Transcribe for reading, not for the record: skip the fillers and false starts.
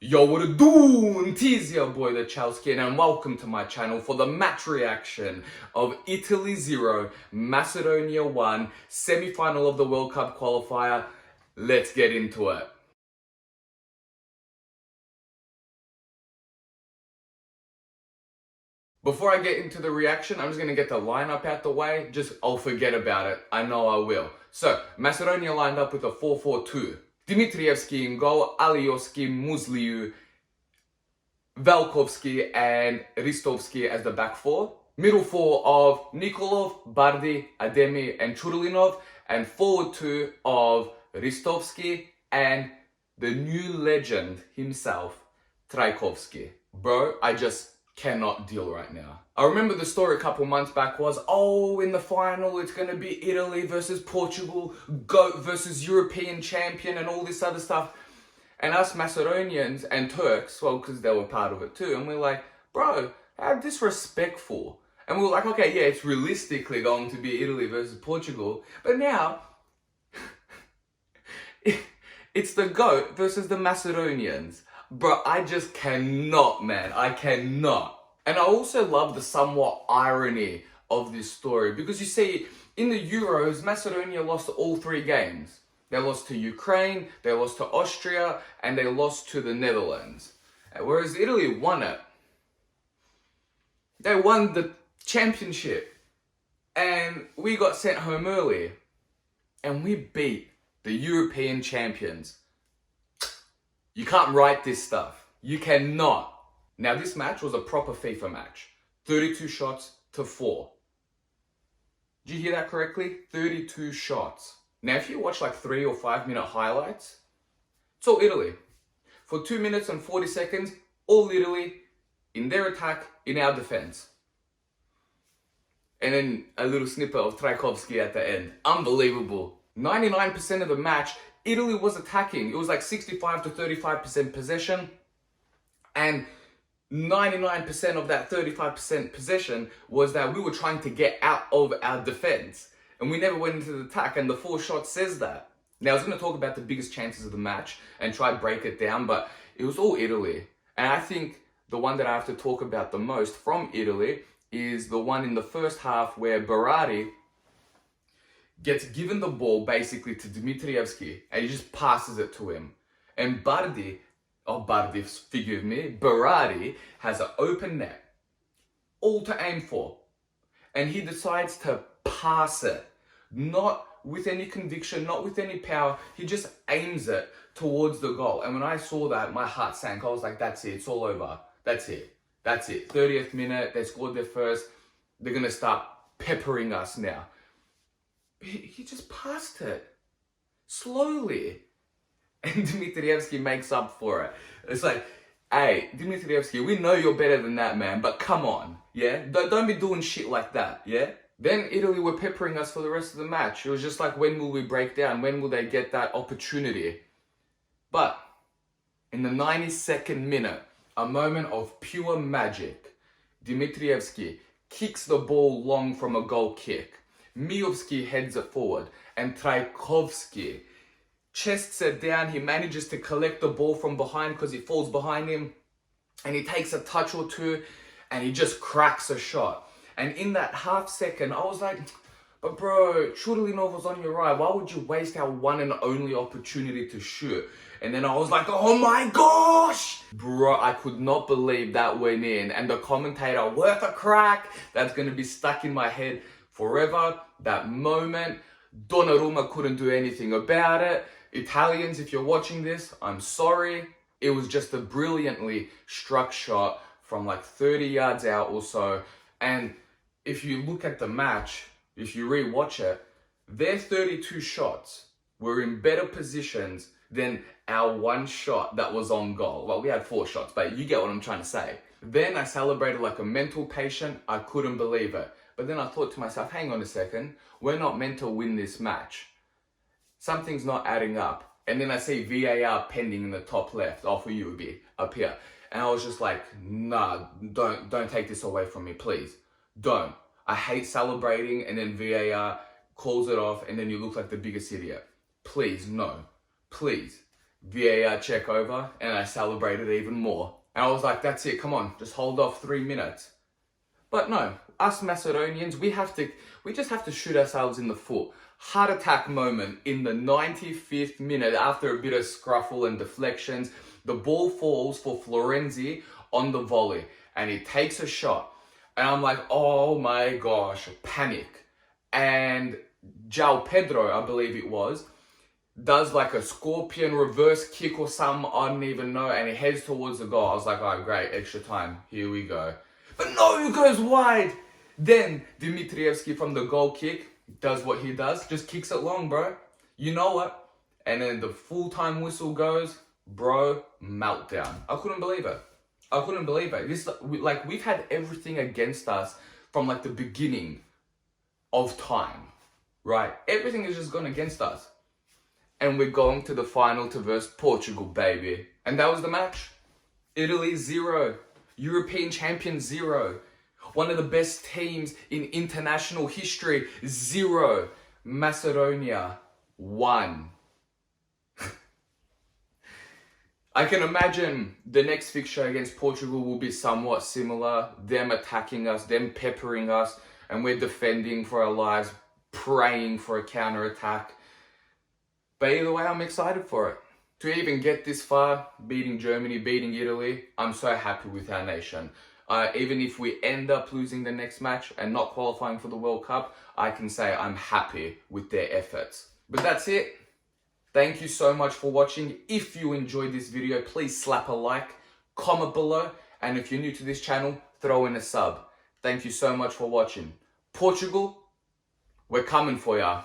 Yo, what it do? Tis your boy the Chelsky, and welcome to my channel for the match reaction of Italy 0, Macedonia 1, semi-final of the World Cup qualifier. Let's get into it. Before I get into the reaction, I'm just going to get the lineup out the way. I'll forget about it. I know I will. So, Macedonia lined up with a 4-4-2. Dimitrievski in goal, Alioski, Musliu, Velkovski and Ristovski as the back four. Middle four of Nikolov, Bardi, Ademi and Churulinov. And forward two of Ristovski and the new legend himself, Trajkovski. Bro, I just cannot deal right now. I remember the story a couple months back was, oh, in the final it's going to be Italy versus Portugal, GOAT versus European champion and all this other stuff. And us Macedonians and Turks, well, because they were part of it too, and we're like, bro, how disrespectful. And we were like, okay, yeah, it's realistically going to be Italy versus Portugal, but now it's the GOAT versus the Macedonians. Bro, I just cannot, man. I cannot. And I also love the somewhat irony of this story, because you see, in the Euros, Macedonia lost all three games. They lost to Ukraine, they lost to Austria, and they lost to the Netherlands. Whereas Italy won it. They won the championship. And we got sent home early. And we beat the European champions. You can't write this stuff. You cannot. Now this match was a proper FIFA match. 32 shots to 4. Did you hear that correctly? 32 shots. Now, if you watch like 3 or 5 minute highlights, it's all Italy. For 2 minutes and 40 seconds, all Italy in their attack, in our defense. And then a little snippet of Trajkovski at the end. Unbelievable. 99% of the match, Italy was attacking. It was like 65 to 35% possession. And 99% of that 35% possession was that we were trying to get out of our defense. And we never went into the attack, and the 4 shots says that. Now, I was going to talk about the biggest chances of the match and try to break it down, but it was all Italy. And I think the one that I have to talk about the most from Italy is the one in the first half where Berardi gets given the ball basically to Dimitrievski, and he just passes it to him. And Berardi has an open net, all to aim for. And he decides to pass it. Not with any conviction, not with any power. He just aims it towards the goal. And when I saw that, my heart sank. I was like, that's it. It's all over. That's it. That's it. 30th minute. They scored their first. They're going to start peppering us now. He just passed it. Slowly. And Dimitrievski makes up for it. It's like, hey, Dimitrievski, we know you're better than that, man. But come on. Yeah? Don't be doing shit like that. Yeah? Then Italy were peppering us for the rest of the match. It was just like, when will we break down? When will they get that opportunity? But in the 92nd minute, a moment of pure magic, Dimitrievski kicks the ball long from a goal kick. Miovski heads it forward. And Trajkovski chests it down. He manages to collect the ball from behind because it falls behind him. And he takes a touch or two and he just cracks a shot. And in that half second, I was like, but bro, Churulinov was on your right. Why would you waste our one and only opportunity to shoot? And then I was like, oh my gosh! Bro, I could not believe that went in. And the commentator, worth a crack. That's going to be stuck in my head forever. That moment, Donnarumma couldn't do anything about it. Italians, if you're watching this, I'm sorry. It was just a brilliantly struck shot from like 30 yards out or so. And if you look at the match, if you re-watch it, their 32 shots were in better positions than our one shot that was on goal. Well, we had 4 shots, but you get what I'm trying to say. Then I celebrated like a mental patient. I couldn't believe it. But then I thought to myself, hang on a second. We're not meant to win this match. Something's not adding up. And then I see VAR pending in the top left. Oh, for you, it would be up here. And I was just like, nah, don't take this away from me, please. Don't. I hate celebrating and then VAR calls it off and then you look like the biggest idiot. Please, no. Please. VAR check over, and I celebrated even more. And I was like, that's it, come on, just hold off 3 minutes. But no, us Macedonians, we just have to shoot ourselves in the foot. Heart attack moment in the 95th minute after a bit of scruffle and deflections. The ball falls for Florenzi on the volley and he takes a shot. And I'm like, oh my gosh, panic. And João Pedro, I believe it was, does like a scorpion reverse kick or something, I don't even know, and he heads towards the goal. I was like, oh great, extra time, here we go. But no, it goes wide. Then Dimitrievski from the goal kick does what he does, just kicks it long, bro. You know what? And then the full-time whistle goes, bro, meltdown. I couldn't believe it. I couldn't believe it. We've had everything against us from like the beginning of time, right? Everything has just gone against us. And we're going to the final to verse Portugal, baby. And that was the match. Italy 0. European champion 0. One of the best teams in international history 0. Macedonia 1. I can imagine the next fixture against Portugal will be somewhat similar. Them attacking us, them peppering us, and we're defending for our lives, praying for a counter-attack. But either way, I'm excited for it. To even get this far, beating Germany, beating Italy, I'm so happy with our nation. Even if we end up losing the next match and not qualifying for the World Cup, I can say I'm happy with their efforts. But that's it. Thank you so much for watching. If you enjoyed this video, please slap a like, comment below, and if you're new to this channel, throw in a sub. Thank you so much for watching. Portugal, we're coming for ya.